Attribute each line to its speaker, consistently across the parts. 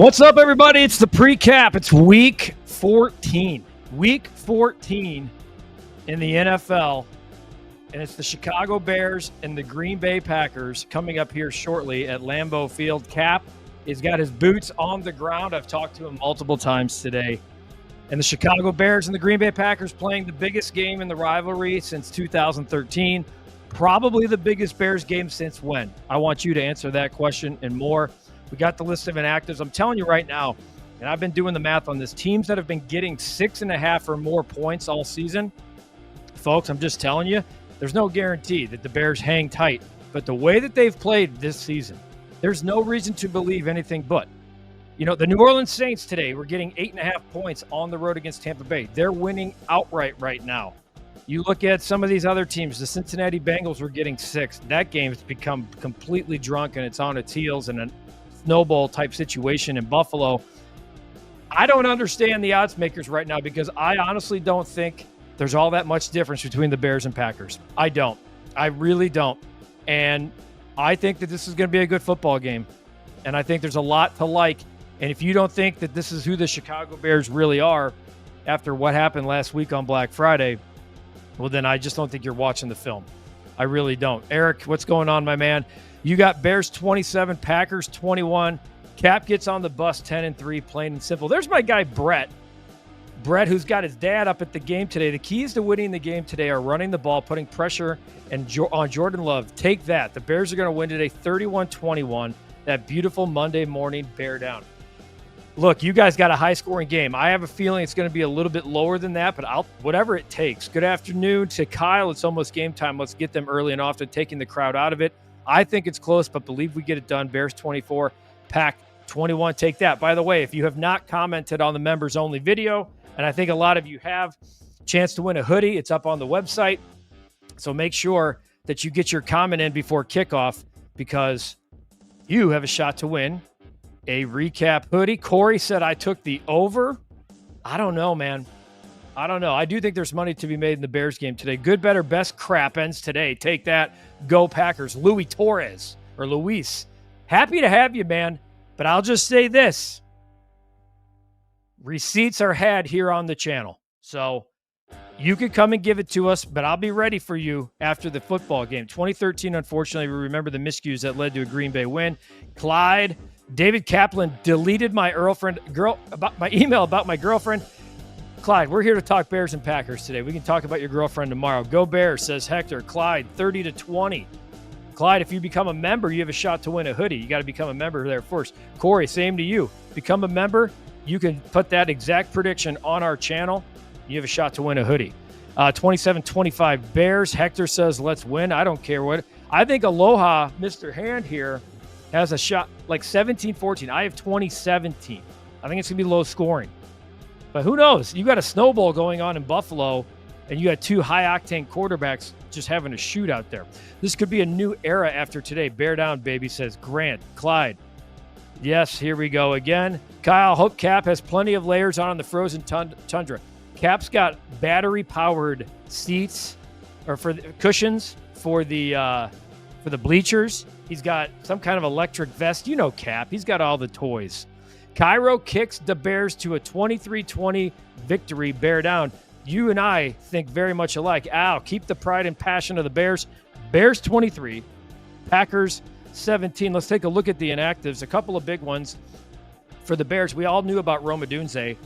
Speaker 1: What's up, everybody? It's the pre-cap. It's week 14. Week 14 in the NFL. And it's the Chicago Bears and the Green Bay Packers coming up here shortly at Lambeau Field. Cap has got his boots on the ground. I've talked to him multiple times today. And the Chicago Bears and the Green Bay Packers playing the biggest game in the rivalry since 2013. Probably the biggest Bears game since when? I want you to answer that question and more. We got the list of inactives. I'm telling you right now, and I've been doing the math on this, teams that have been getting 6.5 or more points all season, folks, I'm just telling you, there's no guarantee that the Bears hang tight. But the way that they've played this season, there's no reason to believe anything but. You know, the New Orleans Saints today were getting 8.5 points on the road against Tampa Bay. They're winning outright right now. You look at some of these other teams, the Cincinnati Bengals were getting 6. That game's become completely drunk and it's on its heels and a snowball type situation in Buffalo. I don't understand the odds makers right now because I honestly don't think there's all that much difference between the Bears and Packers. I don't. I really don't. And I think that this is going to be a good football game. And I think there's a lot to like. And if you don't think that this is who the Chicago Bears really are after what happened last week on Black Friday, well, then I just don't think you're watching the film. I really don't. Eric, what's going on, my man? You got Bears 27, Packers 21. Cap gets on the bus 10-3, plain and simple. There's my guy, Brett. Brett, who's got his dad up at the game today. The keys to winning the game today are running the ball, putting pressure on Jordan Love. Take that. The Bears are going to win today 31-21. That beautiful Monday morning bear down. Look, you guys got a high-scoring game. I have a feeling it's going to be a little bit lower than that, but whatever it takes. Good afternoon to Kyle. It's almost game time. Let's get them early and often, taking the crowd out of it. I think it's close, but believe we get it done. Bears 24, Pack 21. Take that. By the way, if you have not commented on the members-only video, and I think a lot of you have, chance to win a hoodie. It's up on the website. So make sure that you get your comment in before kickoff because you have a shot to win a recap hoodie. Corey said I took the over. I don't know, man. I don't know. I do think there's money to be made in the Bears game today. Good, better, best crap ends today. Take that. Go Packers. Luis Torres, or Luis. Happy to have you, man. But I'll just say this. Receipts are had here on the channel. So you can come and give it to us, but I'll be ready for you after the football game. 2013, unfortunately, we remember the miscues that led to a Green Bay win. Clyde, David Kaplan deleted my email about my girlfriend. Clyde, we're here to talk Bears and Packers today. We can talk about your girlfriend tomorrow. Go Bears, says Hector. Clyde, 30-20. Clyde, if you become a member, you have a shot to win a hoodie. You got to become a member there first. Corey, same to you. Become a member. You can put that exact prediction on our channel. You have a shot to win a hoodie. 27-25 Bears. Hector says, let's win. I don't care what. I think Aloha, Mr. Hand here, has a shot like 17-14. I have 20-17. I think it's going to be low scoring. But who knows? You got a snowball going on in Buffalo, and you got two high-octane quarterbacks just having a shootout there. This could be a new era after today. Bear down, baby, says Grant. Clyde. Yes, here we go again. Kyle, hope Cap has plenty of layers on the frozen tundra. Cap's got battery-powered seats or for the cushions for the bleachers. He's got some kind of electric vest. You know Cap. He's got all the toys. Cairo kicks the Bears to a 23-20 victory. Bear down. You and I think very much alike. Al, keep the pride and passion of the Bears. Bears 23, Packers 17. Let's take a look at the inactives. A couple of big ones for the Bears. We all knew about Rome Odunze.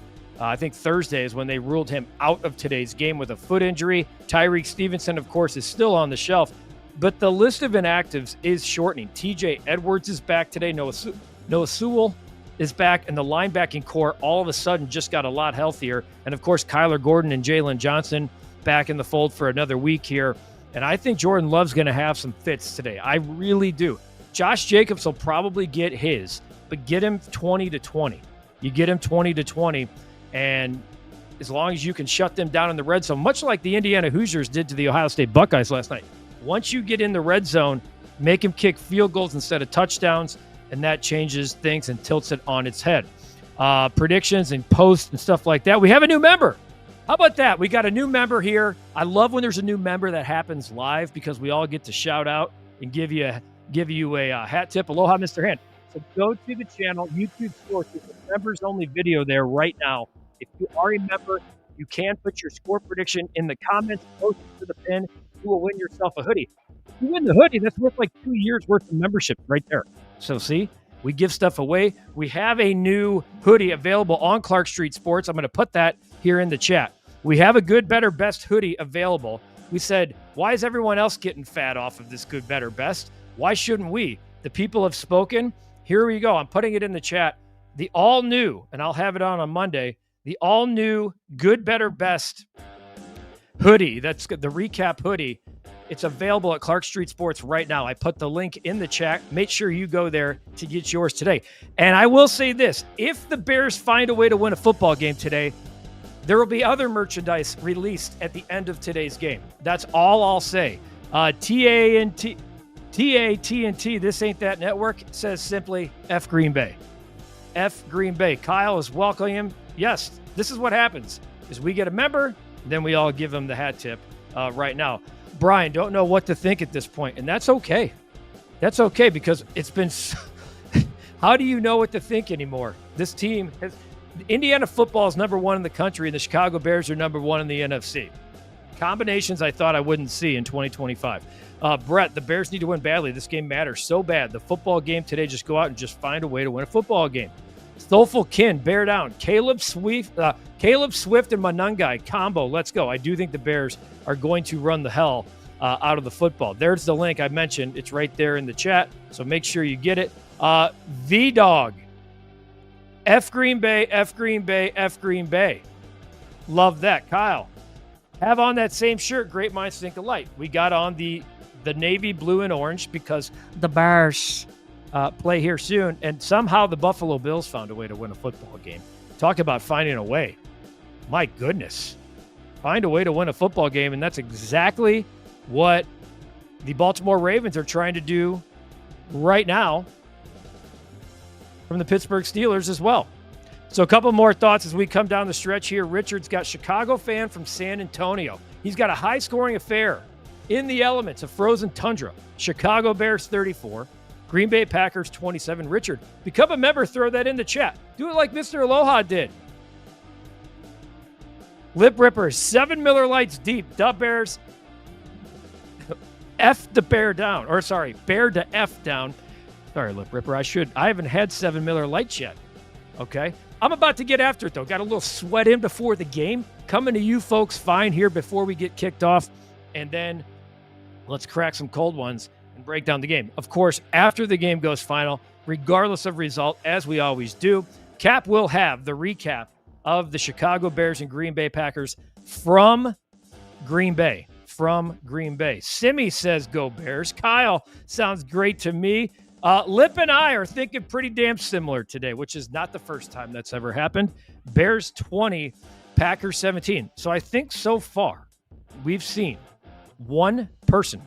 Speaker 1: I think Thursday is when they ruled him out of today's game with a foot injury. Tyreek Stevenson, of course, is still on the shelf. But the list of inactives is shortening. TJ Edwards is back today. Noah Sewell is back, and the linebacking core all of a sudden just got a lot healthier. And, of course, Kyler Gordon and Jalen Johnson back in the fold for another week here. And I think Jordan Love's going to have some fits today. I really do. Josh Jacobs will probably get his, but get him 20-20. You get him 20-20, and as long as you can shut them down in the red zone, much like the Indiana Hoosiers did to the Ohio State Buckeyes last night. Once you get in the red zone, make them kick field goals instead of touchdowns, and that changes things and tilts it on its head. Predictions and posts and stuff like that. We have a new member. How about that? We got a new member here. I love when there's a new member that happens live because we all get to shout out and give you a hat tip. Aloha, Mr. Hand. So go to the channel, YouTube Sports. There's a members-only video there right now. If you are a member, you can put your score prediction in the comments, post it to the pin. You will win yourself a hoodie. If you win the hoodie, that's worth like 2 years worth of membership right there. So see, we give stuff away. We have a new hoodie available on Clark Street Sports. I'm going to put that here in the chat. We have a good, better, best hoodie available. We said, why is everyone else getting fat off of this good, better, best? Why shouldn't we? The people have spoken. Here we go. I'm putting it in the chat. The all new, and I'll have it on Monday, the all new good, better, best hoodie. That's the recap hoodie. It's available at Clark Street Sports right now. I put the link in the chat. Make sure you go there to get yours today. And I will say this, if the Bears find a way to win a football game today, there will be other merchandise released at the end of today's game. That's all I'll say. TATNT, This Ain't That Network says simply F Green Bay. F Green Bay. Kyle is welcoming him. Yes, this is what happens, is we get a member, then we all give them the hat tip right now. Brian, don't know what to think at this point, and that's okay. That's okay, because it's been how do you know what to think anymore? This team has Indiana football is number 1 in the country, and the Chicago Bears are number 1 in the NFC. Combinations I thought I wouldn't see in 2025. Brett, the Bears need to win badly. This game matters so bad. The football game today, just go out and just find a way to win a football game. Stolful Kin, bear down. Caleb Swift and Manungai combo. Let's go. I do think the Bears are going to run the hell out of the football. There's the link I mentioned. It's right there in the chat, so make sure you get it. V-Dog. F Green Bay, F Green Bay, F Green Bay. Love that. Kyle, have on that same shirt. Great minds think alike. We got on the navy blue and orange because the Bears play here soon, and somehow the Buffalo Bills found a way to win a football game. Talk about finding a way. My goodness. Find a way to win a football game, and that's exactly what the Baltimore Ravens are trying to do right now from the Pittsburgh Steelers as well. So a couple more thoughts as we come down the stretch here. Richard's got Chicago fan from San Antonio. He's got a high-scoring affair in the elements of frozen tundra. Chicago Bears 34, Green Bay Packers 27. Richard, become a member. Throw that in the chat. Do it like Mr. Aloha did. Lip Ripper, 7 Miller Lights deep. Dub Bears. F the bear down. Or sorry, bear to F down. Sorry, Lip Ripper. I haven't had 7 Miller Lights yet. Okay. I'm about to get after it, though. Got a little sweat in before the game. Coming to you folks fine here before we get kicked off. And then let's crack some cold ones and break down the game. Of course, after the game goes final, regardless of result, as we always do, Cap will have the recap of the Chicago Bears and Green Bay Packers from Green Bay. Simi says, go Bears. Kyle, sounds great to me. Lip and I are thinking pretty damn similar today, which is not the first time that's ever happened. Bears 20, Packers 17. So I think so far we've seen one person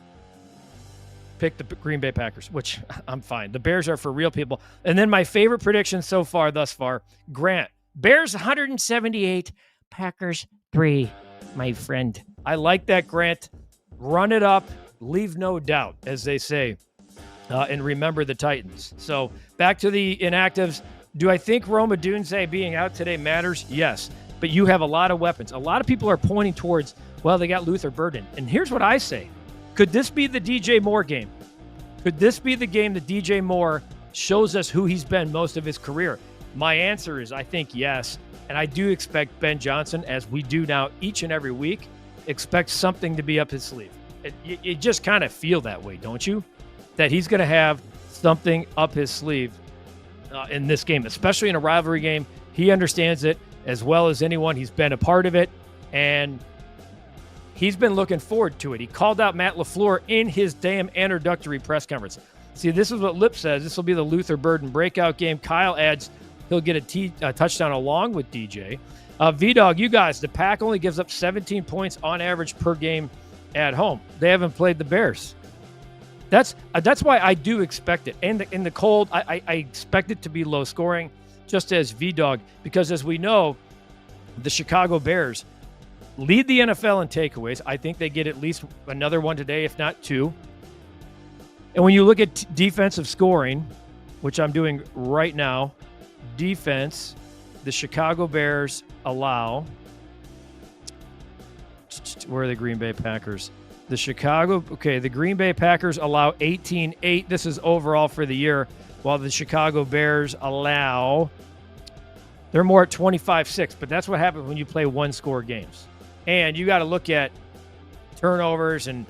Speaker 1: pick the Green Bay Packers, which I'm fine. The Bears are for real people. And then my favorite prediction so far, thus far, Grant. Bears 178, Packers 3, my friend. I like that, Grant. Run it up, leave no doubt, as they say. And remember the Titans. So back to the inactives. Do I think Roma Dunze being out today matters? Yes. But you have a lot of weapons. A lot of people are pointing towards, well, they got Luther Burden. And here's what I say. Could this be the DJ Moore game? Could this be the game that DJ Moore shows us who he's been most of his career? My answer is I think yes. And I do expect Ben Johnson, as we do now each and every week, expect something to be up his sleeve. You just kind of feel that way, don't you? That he's going to have something up his sleeve in this game, especially in a rivalry game. He understands it as well as anyone. He's been a part of it, and he's been looking forward to it. He called out Matt LaFleur in his damn introductory press conference. See, this is what Lip says. This will be the Luther Burden breakout game. Kyle adds he'll get a touchdown along with DJ. V-Dog, you guys, the Pack only gives up 17 points on average per game at home. They haven't played the Bears. That's why I do expect it. And in the cold, I expect it to be low scoring, just as V-Dog, because as we know, the Chicago Bears lead the NFL in takeaways. I think they get at least another one today, if not two. And when you look at defensive scoring, which I'm doing right now. Defense, the Chicago Bears allow. Where are the Green Bay Packers? The Green Bay Packers allow 18-8. This is overall for the year, while the Chicago Bears allow, they're more at 25-6, but that's what happens when you play one-score games. And you got to look at turnovers and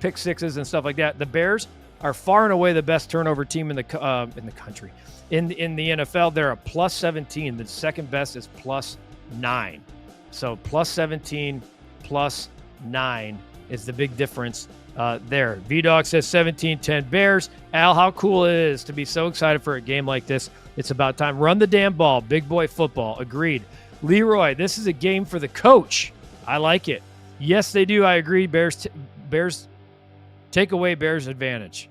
Speaker 1: pick sixes and stuff like that. The Bears are far and away the best turnover team in the country. In the NFL, they're a plus 17. The second best is plus 9. So plus 17, plus 9 is the big difference there. VDog says 17-10 Bears. Al, how cool it is to be so excited for a game like this. It's about time. Run the damn ball. Big boy football. Agreed. Leroy, this is a game for the coach. I like it. Yes, they do. I agree. Bears take away Bears advantage.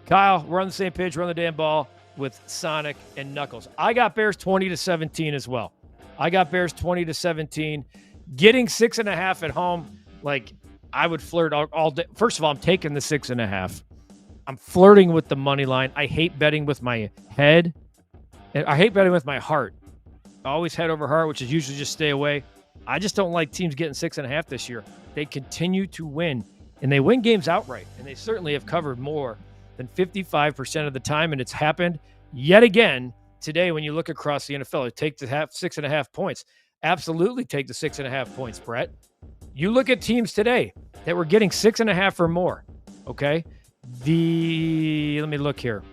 Speaker 1: Kyle, we're on the same page. Run the damn ball with Sonic and Knuckles. I got Bears 20-17 as well. I got Bears 20-17. Getting 6.5 at home, like I would flirt all day. First of all, I'm taking the 6.5. I'm flirting with the money line. I hate betting with my head. And I hate betting with my heart. Always head over heart, which is usually just stay away. I just don't like teams getting 6.5 this year. They continue to win, and they win games outright, and they certainly have covered more than 55% of the time, and it's happened yet again today when you look across the NFL. Take the 6.5 points. Absolutely take the 6.5 points, Brett. You look at teams today that were getting 6.5 or more, okay? Let me look here.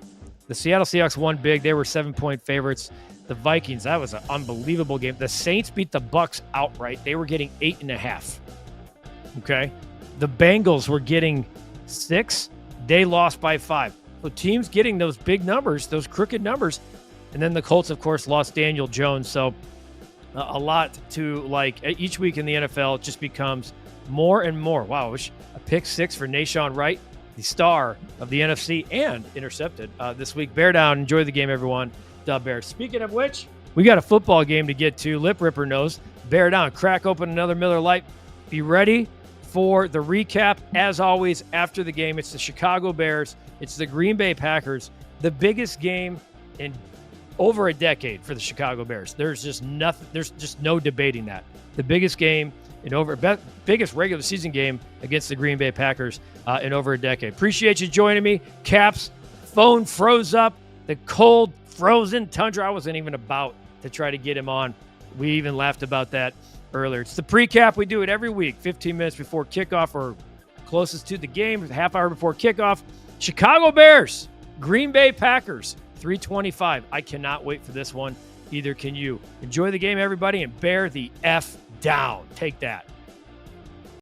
Speaker 1: The Seattle Seahawks won big. They were 7-point favorites. The Vikings, that was an unbelievable game. The Saints beat the Bucs outright. They were getting 8.5, okay? The Bengals were getting 6. They lost by 5. So teams getting those big numbers, those crooked numbers. And then the Colts, of course, lost Daniel Jones. So a lot to like. Each week in the NFL, it just becomes more and more. Wow, a pick 6 for Nashawn Wright, the star of the NFC, and intercepted this week. Bear down. Enjoy the game, everyone. Dub Bears. Speaking of which, we got a football game to get to. Lip Ripper knows. Bear down. Crack open another Miller Lite. Be ready for the recap. As always, after the game, it's the Chicago Bears. It's the Green Bay Packers. The biggest game in over a decade for the Chicago Bears. There's just nothing. There's just no debating that. The biggest game in biggest regular season game against the Green Bay Packers in over a decade. Appreciate you joining me. Caps, phone froze up. The cold, frozen tundra. I wasn't even about to try to get him on. We even laughed about that earlier. It's the pre-cap. We do it every week, 15 minutes before kickoff or closest to the game, half hour before kickoff. Chicago Bears, Green Bay Packers, 3:25. I cannot wait for this one. Either can you. Enjoy the game, everybody, and bear the F down. Take that.